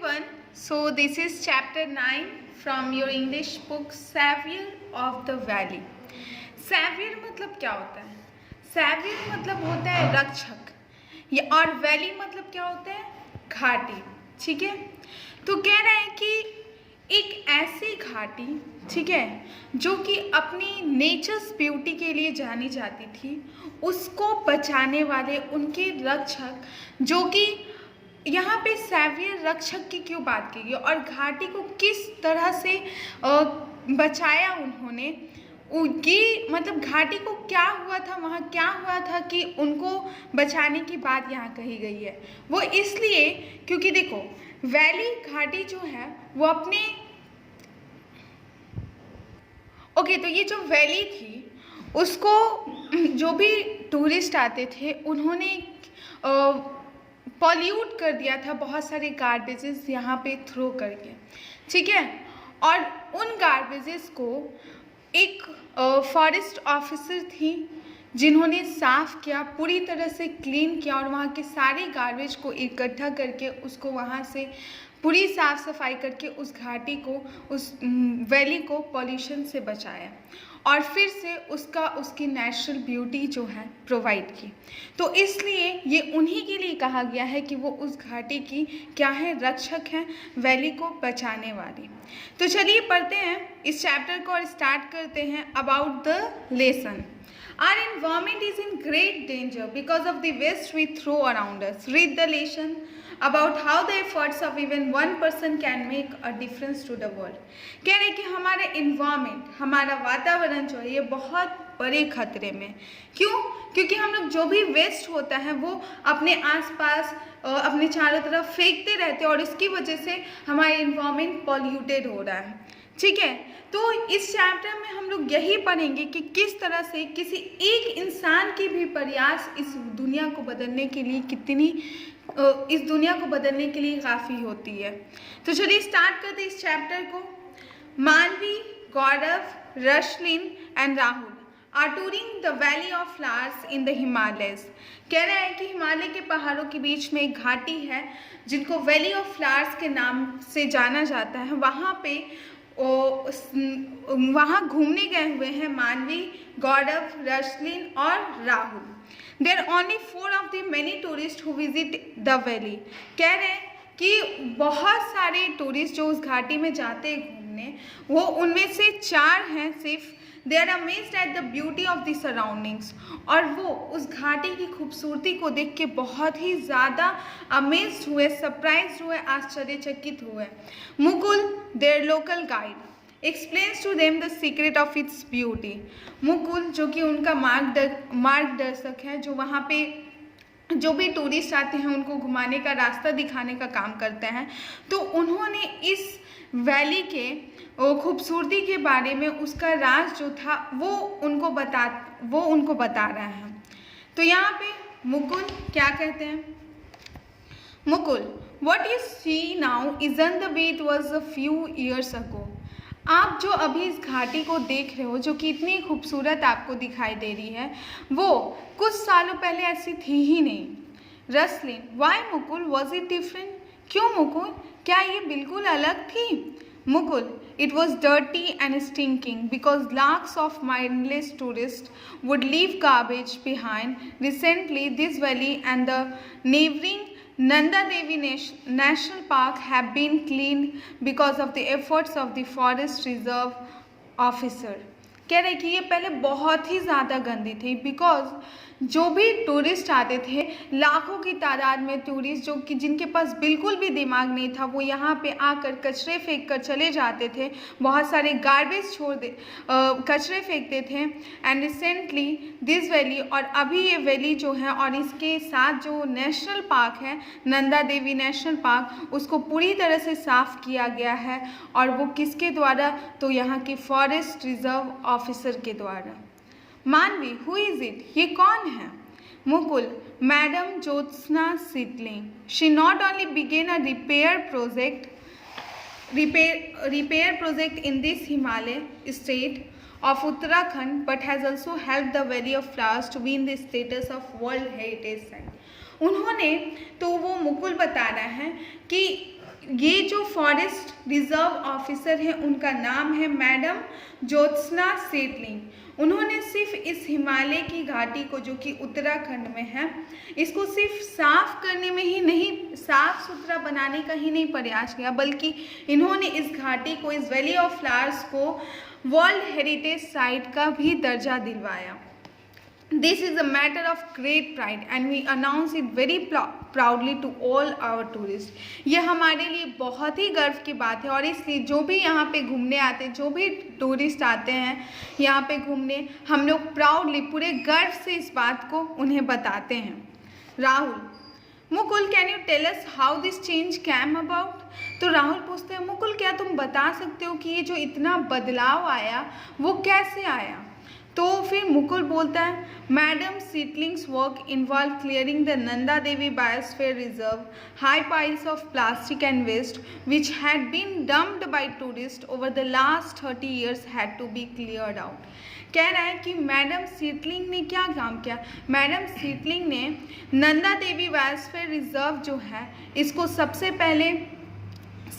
everyone. So this is chapter 9 from your English book Savior of the Valley. Savior मतलब क्या होता है? Savior मतलब होता है रक्षक, ये और वैली मतलब क्या होता है? घाटी. ठीक है, तो कह रहे हैं कि एक ऐसी घाटी, ठीक है, जो कि अपनी नेचर्स ब्यूटी के लिए जानी जाती थी, उसको बचाने वाले उनके रक्षक, जो कि यहाँ पे सैवियर रक्षक की क्यों बात की गई और घाटी को किस तरह से बचाया उन्होंने, उनकी मतलब घाटी को क्या हुआ था, वहाँ क्या हुआ था कि उनको बचाने की बात यहाँ कही गई है. वो इसलिए क्योंकि देखो वैली घाटी जो है वो अपने तो ये जो वैली थी उसको जो भी टूरिस्ट आते थे उन्होंने पॉल्यूट कर दिया था, बहुत सारे गार्बेजेस यहाँ पे थ्रो करके. ठीक है, और उन गार्बेजेस को एक फॉरेस्ट ऑफिसर थी जिन्होंने साफ़ किया, पूरी तरह से क्लीन किया और वहाँ के सारे गार्बेज को इकट्ठा करके उसको वहाँ से पूरी साफ़ सफाई करके उस घाटी को, उस वैली को पॉल्यूशन से बचाया और फिर से उसकी नेचुरल ब्यूटी जो है प्रोवाइड की. तो इसलिए ये उन्हीं के लिए कहा गया है कि वो उस घाटी की क्या है, रक्षक हैं, वैली को बचाने वाली. तो चलिए पढ़ते हैं इस चैप्टर को और स्टार्ट करते हैं. About the lesson. Our environment is in great danger because of the waste we throw around us. Read the lesson about how the efforts of even one person can make a difference to the world. कह रहे हैं कि हमारा environment, हमारा वातावरण जो है ये बहुत बड़े खतरे में. क्यों? क्योंकि हम लोग जो भी वेस्ट होता है वो अपने आसपास अपने चारों तरफ फेंकते रहते हैं और इसकी वजह से हमारा environment polluted हो रहा है. ठीक है, तो इस चैप्टर में हम लोग यही पढ़ेंगे कि किस तरह से किसी एक इंसान की भी प्रयास इस दुनिया को बदलने के लिए इस दुनिया को बदलने के लिए काफ़ी होती है. तो चलिए स्टार्ट करते हैं इस चैप्टर को. Manvi, Gaurav, Rashlin and Rahul are touring the valley of flowers in the Himalayas. कह रहे हैं कि हिमालय के पहाड़ों के बीच में एक घाटी है जिनको वैली ऑफ फ्लावर्स के नाम से जाना जाता है. वहाँ घूमने गए हुए हैं मानवी, गौरव, रशलिन और Rahul. There only 4 of the many tourist who visit the valley. कह रहे हैं कि बहुत सारे टूरिस्ट जो उस घाटी में जाते हैं घूमने, वो उनमें से 4 हैं सिर्फ. They are amazed at the beauty of the surroundings. और वो उस घाटी की खूबसूरती को देख के बहुत ही ज़्यादा अमेज्ड हुए, सरप्राइज हुए, आश्चर्यचकित हुए. Mukul, their local guide, explains to them the secret of its beauty. Mukul जो कि उनका मार्गदर्शक है, जो वहाँ पे जो भी टूरिस्ट आते हैं उनको घुमाने का, रास्ता दिखाने का काम करते हैं. तो उन्होंने इस वैली के खूबसूरती के बारे में, उसका राज जो था वो उनको बता रहा है. तो यहाँ पे मुकुल क्या कहते हैं. Mukul, what you see now isn't the way it was a few years ago. आप जो अभी इस घाटी को देख रहे हो, जो कि इतनी खूबसूरत आपको दिखाई दे रही है, वो कुछ सालों पहले ऐसी थी ही नहीं. रसलिन, why Mukul, was it different? क्यों मुकुल, क्या ये बिल्कुल अलग थी? Mukul, it was dirty and stinking because lakhs of mindless tourists would leave garbage behind. Recently, this valley and the neighboring Nanda Devi National Park have been cleaned because of the efforts of the Forest Reserve Officer. कह रहे कि ये पहले बहुत ही ज़्यादा गंदी थी, because जो भी टूरिस्ट आते थे, लाखों की तादाद में टूरिस्ट जो कि जिनके पास बिल्कुल भी दिमाग नहीं था, वो यहाँ पे आकर कचरे फेंक कर चले जाते थे, बहुत सारे गार्बेज कचरे फेंकते थे. एंड रिसेंटली दिस वैली, और अभी ये वैली जो है और इसके साथ जो नेशनल पार्क है, नंदा देवी नेशनल पार्क, उसको पूरी तरह से साफ़ किया गया है. और वो किसके द्वारा? तो यहाँ की फॉरेस्ट रिजर्व ऑफिसर के द्वारा. मानवी, हु इज इट, ये कौन है? Mukul, madam Jyotsna Sitling. She not only began a repair project in this Himalay state of Uttarakhand, but has also helped the Valley of Flowers to win the status of World Heritage Site. उन्होंने तो वो मुकुल बता रहा है कि ये जो फॉरेस्ट रिजर्व ऑफिसर है उनका नाम है मैडम ज्योत्सना सेटलिंग। उन्होंने सिर्फ इस हिमालय की घाटी को, जो कि उत्तराखंड में है, इसको सिर्फ साफ करने में ही नहीं, साफ सुथरा बनाने का ही नहीं प्रयास किया, बल्कि इन्होंने इस घाटी को, इस वैली ऑफ फ्लावर्स को वर्ल्ड हेरिटेज साइट का भी दर्जा दिलवाया। This is a matter of great pride and we announce it very proudly to all our tourists. ये हमारे लिए बहुत ही गर्व की बात है और इसलिए जो भी यहाँ पे घूमने आते हैं, जो भी टूरिस्ट आते हैं यहाँ पे घूमने, हम लोग प्राउडली, पूरे गर्व से इस बात को उन्हें बताते हैं। Rahul, Mukul can you tell us how this change came about? तो राहुल पूछते हैं, मुकुल क्या तुम बता सकते हो कि ये जो इतना बदलाव आया वो कैसे आया? तो फिर मुकुल बोलता है, madam Sitling's work involve clearing the Nanda Devi biosphere reserve, high piles of plastic and waste which had been dumped by tourist over the last 30 years had to be cleared out. कह रहा है कि मैडम सीटलिंग ने क्या काम किया? मैडम सीटलिंग ने नंदा देवी बायोस्फीयर रिजर्व जो है इसको सबसे पहले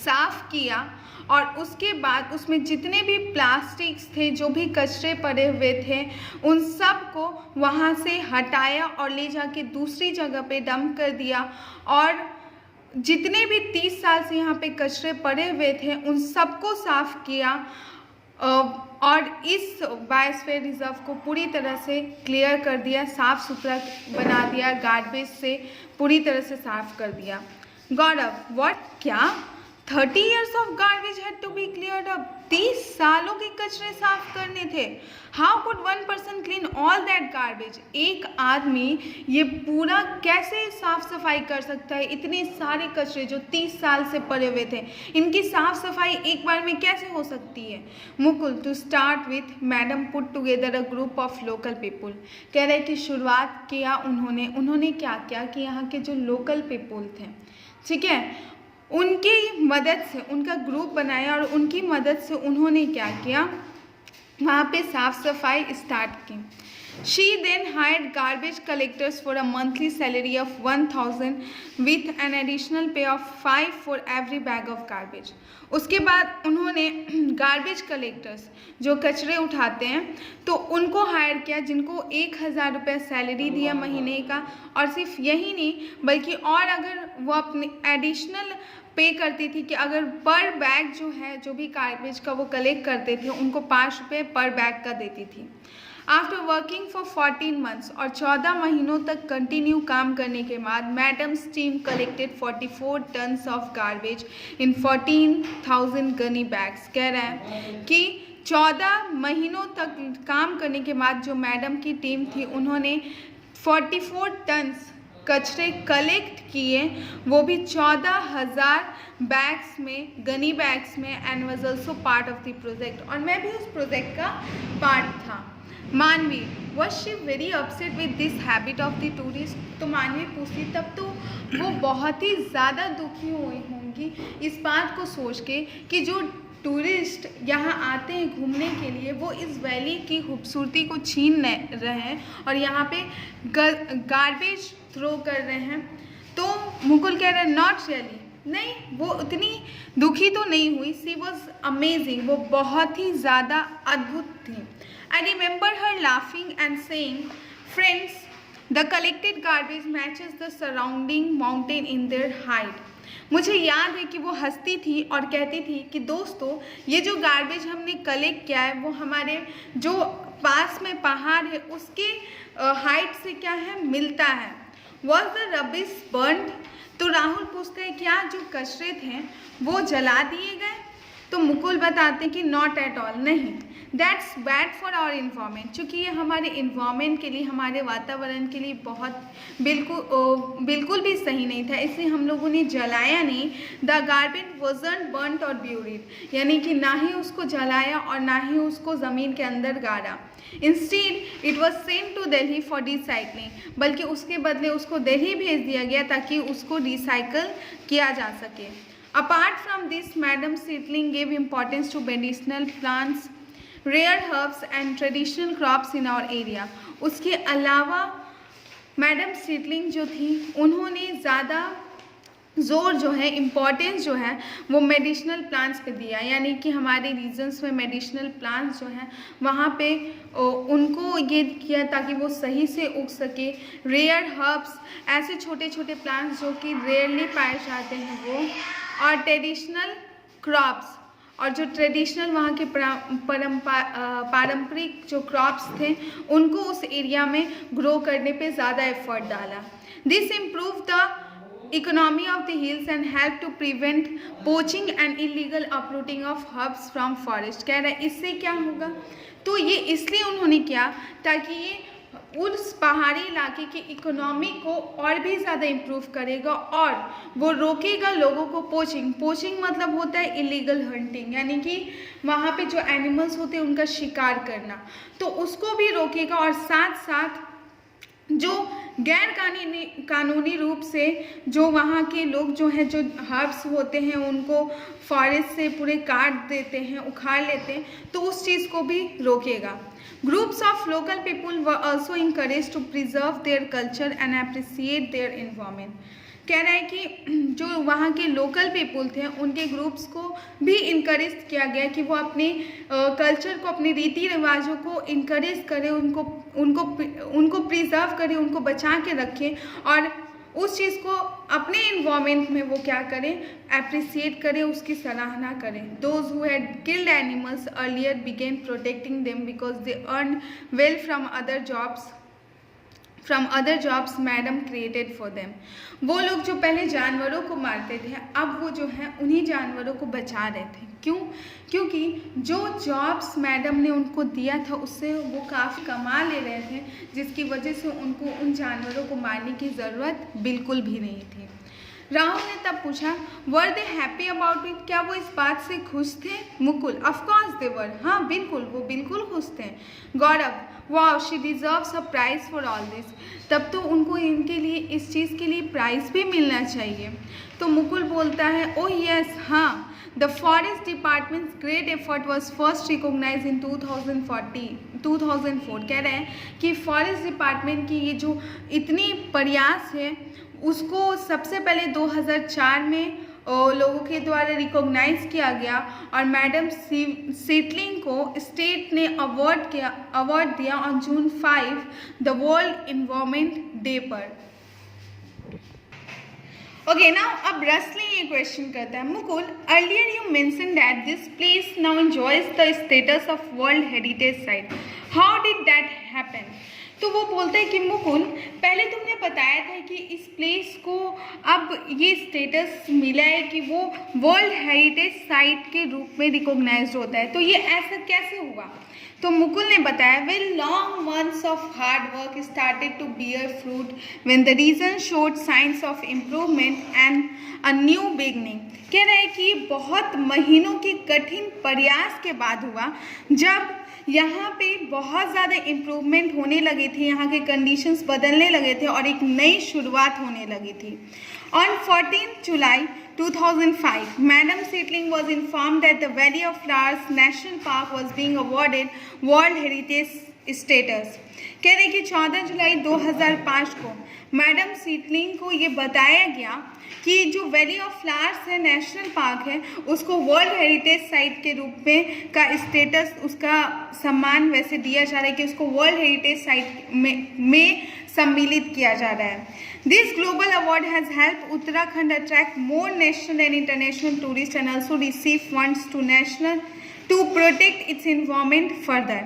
साफ किया और उसके बाद उसमें जितने भी प्लास्टिक्स थे, जो भी कचरे पड़े हुए थे, उन सब को वहाँ से हटाया और ले जाके दूसरी जगह पे डंप कर दिया और जितने भी 30 साल से यहाँ पे कचरे पड़े हुए थे उन सबको साफ किया और इस बायोस्फीयर रिजर्व को पूरी तरह से क्लियर कर दिया, साफ़ सुथरा बना दिया, गार्बेज से पूरी तरह से साफ कर दिया। गौरव, व्हाट, क्या 30 years of garbage had to be cleared up? 30 सालों के कचरे साफ करने थे। How could one person clean all that garbage? एक आदमी ये पूरा कैसे साफ सफाई कर सकता है? इतने सारे कचरे जो 30 साल से पड़े हुए थे, इनकी साफ सफाई एक बार में कैसे हो सकती है? Mukul, to start with madam put together a group of local people. कह रहे कि शुरुआत किया उन्होंने क्या किया कि यहाँ के जो लोकल पीपुल थे, ठीक है, उनकी मदद से उनका ग्रुप बनाया और उनकी मदद से उन्होंने क्या किया, वहाँ पे साफ सफाई स्टार्ट की। She then hired garbage collectors for a monthly salary of 1,000 with an additional pay of 5 for every bag of garbage. उसके बाद उन्होंने गार्बेज कलेक्टर्स जो कचरे उठाते हैं तो उनको हायर किया, जिनको 1,000 रुपये सैलरी दिया महीने का। और सिर्फ यही नहीं बल्कि और अगर वो अपने एडिशनल पे करती थी कि अगर पर बैग जो है, जो भी गार्बेज का वो कलेक्ट करते थे, उनको 5 रुपये पर बैग का देती थी। आफ्टर वर्किंग फॉर 14 months और 14 महीनों तक कंटिन्यू काम करने के बाद madams team collected 44 tons of garbage in 14,000 Ghani bags. कह रहा है कि 14 महीनों तक काम करने के बाद जो मैडम की टीम थी उन्होंने 44 tons कचरे कलेक्ट किए, वो भी 14,000 बैग्स में, गनी बैग्स में, and was also part of the project. और मैं भी उस प्रोजेक्ट का पार्ट था। मानवी, was she very upset with this habit of the tourist? तो मानवी पूछती, तब तो वो बहुत ही ज़्यादा दुखी हुई होंगी इस बात को सोच के कि जो टूरिस्ट यहाँ आते हैं घूमने के लिए वो इस वैली की खूबसूरती को छीन रहे हैं और यहाँ पे गार्बेज थ्रो कर रहे हैं। तो मुकुल कह रहे हैं, नॉट रियली, नहीं, वो उतनी दुखी तो नहीं हुई। सी वॉज अमेजिंग, वो बहुत ही ज़्यादा अद्भुत थी। आई remember her laughing and saying, friends, the collected garbage matches the surrounding mountain in their height. मुझे याद है कि वो हंसती थी और कहती थी कि दोस्तों, ये जो गार्बेज हमने कलेक्ट किया है वो हमारे जो पास में पहाड़ है उसके हाइट से क्या है, मिलता है। Was the rubbish burned? तो राहुल पूछते हैं, क्या जो कचरे थे वो जला दिए गए? तो मुकुल बताते हैं कि नॉट एट ऑल, नहीं, that's bad for our environment. चूँकि ये हमारे इन्वायरमेंट के लिए, हमारे वातावरण के लिए बहुत बिल्कुल भी सही नहीं था, इसलिए हम लोगों ने जलाया नहीं। द गार्बेज वॉजंट बर्न्ट और ब्यूरिड, यानी कि ना ही उसको जलाया और ना ही उसको ज़मीन के अंदर गाड़ा। Instead it was sent to Delhi for recycling, बल्कि उसके बदले उसको दिल्ली भेज दिया गया ताकि उसको रिसाइकल किया जा सके। Apart from this, madam Sitling gave importance to medicinal plants, rare herbs and traditional crops in our area. उसके अलावा मैडम सीटलिंग जो थी उन्होंने ज़्यादा जोर जो है, इम्पोर्टेंस जो है वो मेडिसिनल प्लांट्स पे दिया, यानी कि हमारे रीजन्स में मेडिसिनल प्लांट्स जो हैं वहाँ पे उनको ये किया ताकि वो सही से उग सके। रेयर हर्ब्स, ऐसे छोटे छोटे प्लांट्स जो कि रेयरली पाए जाते हैं वो, और ट्रेडिशनल क्रॉप्स, और जो ट्रेडिशनल वहाँ के पारंपरिक जो क्रॉप्स थे उनको उस एरिया में ग्रो करने पे ज़्यादा एफर्ट डाला। This improve the economy of the hills and help to prevent poaching and illegal uprooting of herbs from forest। कह रहा है इससे क्या होगा, तो ये इसलिए उन्होंने किया ताकि ये उस पहाड़ी इलाके की इकोनॉमी को और भी ज़्यादा इम्प्रूव करेगा और वो रोकेगा लोगों को पोचिंग मतलब होता है इलीगल हंटिंग, यानी कि वहाँ पे जो एनिमल्स होते हैं उनका शिकार करना, तो उसको भी रोकेगा। और साथ साथ जो गैर कानूनी रूप से जो वहाँ के लोग जो हैं, जो हर्ब्स होते हैं उनको फॉरेस्ट से पूरे काट देते हैं, उखाड़ लेते हैं, तो उस चीज़ को भी रोकेगा। Groups of local people were also encourage to preserve their culture and appreciate their environment. कह रहा है कि जो वहाँ के लोकल पीपल थे उनके ग्रुप्स को भी इनकरेज किया गया कि वो अपने कल्चर को, अपने रीति रिवाजों को इनकरेज करें, उनको प्रिजर्व करें, उनको बचा के रखें और उस चीज़ को अपने इन्वायरमेंट में वो क्या करें, अप्रिसिएट करें, उसकी सराहना करें। Those who had killed animals earlier began protecting them because they earn well from other jobs madam created for them. वो लोग जो पहले जानवरों को मारते थे अब वो जो है उन्हीं जानवरों को बचा रहे थे। क्यों? क्योंकि जो जॉब्स मैडम ने उनको दिया था उससे वो काफ़ी कमा ले रहे थे, जिसकी वजह से उनको उन जानवरों को मारने की ज़रूरत बिल्कुल भी नहीं थी। राहुल ने तब पूछा वर दे हैप्पी अबाउट इट, क्या वो इस बात से खुश थे? मुकुल ऑफकोर्स दे वर, हाँ बिल्कुल, वो बिल्कुल खुश थे। Gaurav wow she deserves a prize for all this, तब तो उनको इनके लिए, इस चीज़ के लिए प्राइज़ भी मिलना चाहिए। तो मुकुल बोलता है ओह यस, हाँ, the forest department's great effort was first recognise in 2004। कह रहे हैं कि फॉरेस्ट डिपार्टमेंट की ये जो इतनी प्रयास है उसको सबसे पहले 2004 में लोगों के द्वारा रिकॉग्नाइज किया गया और मैडम सीटलिंग को स्टेट ने अवार्ड दिया on June 5 the world environment day पर। ओके नाउ अब रसलिन ये क्वेश्चन करता है, Mukul earlier you mention that this place now enjoys the status of world heritage site, how did that happen? तो वो बोलते हैं कि मुकुल पहले तुमने बताया था कि इस प्लेस को अब ये स्टेटस मिला है कि वो वर्ल्ड हेरिटेज साइट के रूप में रिकॉग्नाइज्ड होता है, तो ये ऐसा कैसे हुआ? तो मुकुल ने बताया well long months of hard work started to bear fruit when the region showed signs of improvement and a new beginning. कह रहे हैं कि बहुत महीनों के कठिन प्रयास के बाद हुआ जब यहाँ पे बहुत ज़्यादा इम्प्रूवमेंट होने लगे थे, यहाँ के कंडीशंस बदलने लगे थे और एक नई शुरुआत होने लगी थी। On 14 July 2005, Madam Seedling was informed that the Valley of Flowers National Park was being awarded World Heritage status। कह रहे कि 14 जुलाई 2005 को मैडम सीटलिंग को ये बताया गया कि जो वैली ऑफ फ्लावर्स है, नेशनल पार्क है, उसको वर्ल्ड हेरिटेज साइट के रूप में का स्टेटस, उसका सम्मान वैसे दिया जा रहा है कि उसको वर्ल्ड हेरिटेज साइट में सम्मिलित किया जा रहा है। This global award has help Uttarakhand attract more national and international tourist and also receive funds to protect its environment further.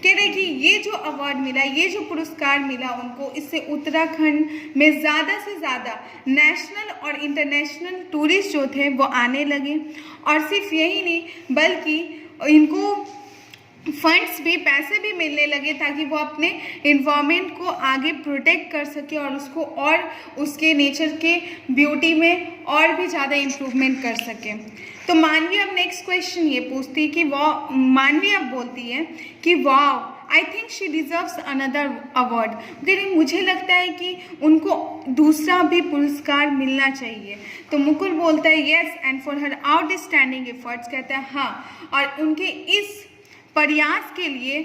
कह रहे कि ये जो अवार्ड मिला, ये जो पुरस्कार मिला उनको, इससे उत्तराखंड में ज़्यादा से ज़्यादा नेशनल और इंटरनेशनल टूरिस्ट जो थे वो आने लगे। और सिर्फ यही नहीं बल्कि इनको फंड्स भी, पैसे भी मिलने लगे ताकि वो अपने इन्वायरमेंट को आगे प्रोटेक्ट कर सके और उसको और उसके नेचर के ब्यूटी में और भी ज़्यादा इम्प्रूवमेंट कर सके। तो मानवी अब नेक्स्ट क्वेश्चन ये पूछती है कि मानवी अब बोलती है कि वाह I think she deserves another award. लेकिन मुझे लगता है कि उनको दूसरा भी पुरस्कार मिलना चाहिए। तो मुकुल बोलता है yes and for her outstanding efforts. कहता है हाँ, और उनके इस प्रयास के लिए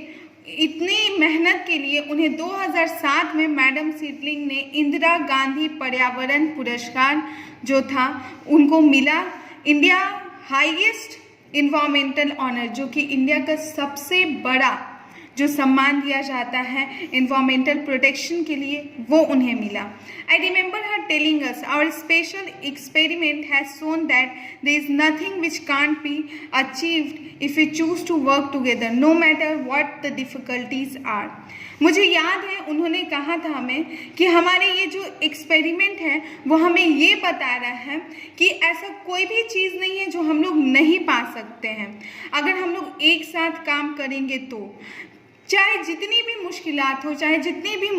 इतनी मेहनत के लिए उन्हें 2007 में मैडम सीटलिंग ने इंदिरा गांधी पर्यावरण पुरस्कार जो था उनको मिला। इंडिया हाईएस्ट इन्वायरमेंटल ऑनर, जो कि इंडिया का सबसे बड़ा जो सम्मान दिया जाता है इन्वायरमेंटल प्रोटेक्शन के लिए, वो उन्हें मिला। I remember her telling us our special experiment has shown that there is nothing which can't be achieved if you choose to work together no matter what the difficulties are. मुझे याद है उन्होंने कहा था हमें कि हमारे ये जो एक्सपेरिमेंट है वो हमें ये बता रहा है कि ऐसा कोई भी चीज़ नहीं है जो हम लोग नहीं पा सकते हैं अगर हम लोग एक साथ काम करेंगे तो। चाहे जितनी भी मुश्किलात हो, चाहे जितनी भी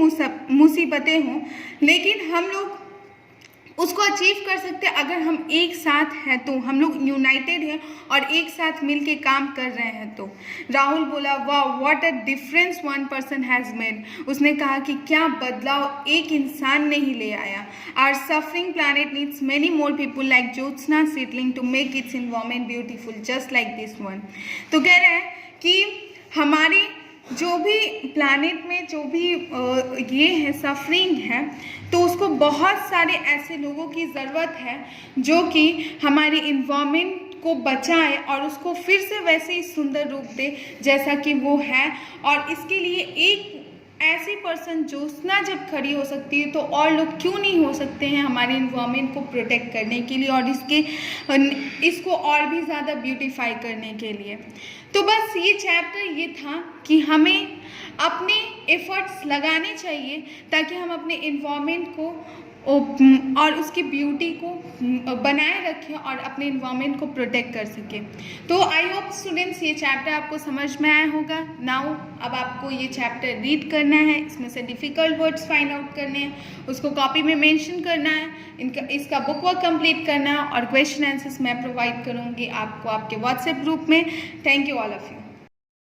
मुसीबतें हों, लेकिन हम लोग उसको अचीव कर सकते हैं अगर हम एक साथ हैं तो, हम लोग यूनाइटेड हैं और एक साथ मिलके काम कर रहे हैं तो। राहुल बोला वाह what a difference one person has made. उसने कहा कि क्या बदलाव एक इंसान ने ही ले आया। Our suffering planet needs many more people like Jyotsna Sitling to make its environment beautiful just like this one. तो कह रहे हैं कि हमारे जो भी प्लैनेट में जो भी ये है सफरिंग है तो उसको बहुत सारे ऐसे लोगों की ज़रूरत है जो कि हमारे इन्वायरमेंट को बचाए और उसको फिर से वैसे ही सुंदर रूप दे जैसा कि वो है। और इसके लिए एक ऐसी पर्सन ज्योत्सना जब खड़ी हो सकती है तो और लोग क्यों नहीं हो सकते हैं हमारे इन्वायरमेंट को प्रोटेक्ट करने के लिए और इसको और भी ज़्यादा ब्यूटीफाई करने के लिए। तो बस ये चैप्टर ये था कि हमें अपने एफर्ट्स लगाने चाहिए ताकि हम अपने इन्वायरमेंट को और उसकी ब्यूटी को बनाए रखें और अपने इन्वायरमेंट को प्रोटेक्ट कर सकें। तो आई होप स्टूडेंट्स ये चैप्टर आपको समझ में आया होगा। नाउ अब आपको ये चैप्टर रीड करना है, इसमें से डिफ़िकल्ट वर्ड्स फाइंड आउट करने हैं, उसको कॉपी में मेंशन करना है, इसका बुक वर्क कंप्लीट करना है और क्वेश्चन आंसर्स मैं प्रोवाइड करूँगी आपको आपके व्हाट्सएप ग्रुप में। Thank you all of you.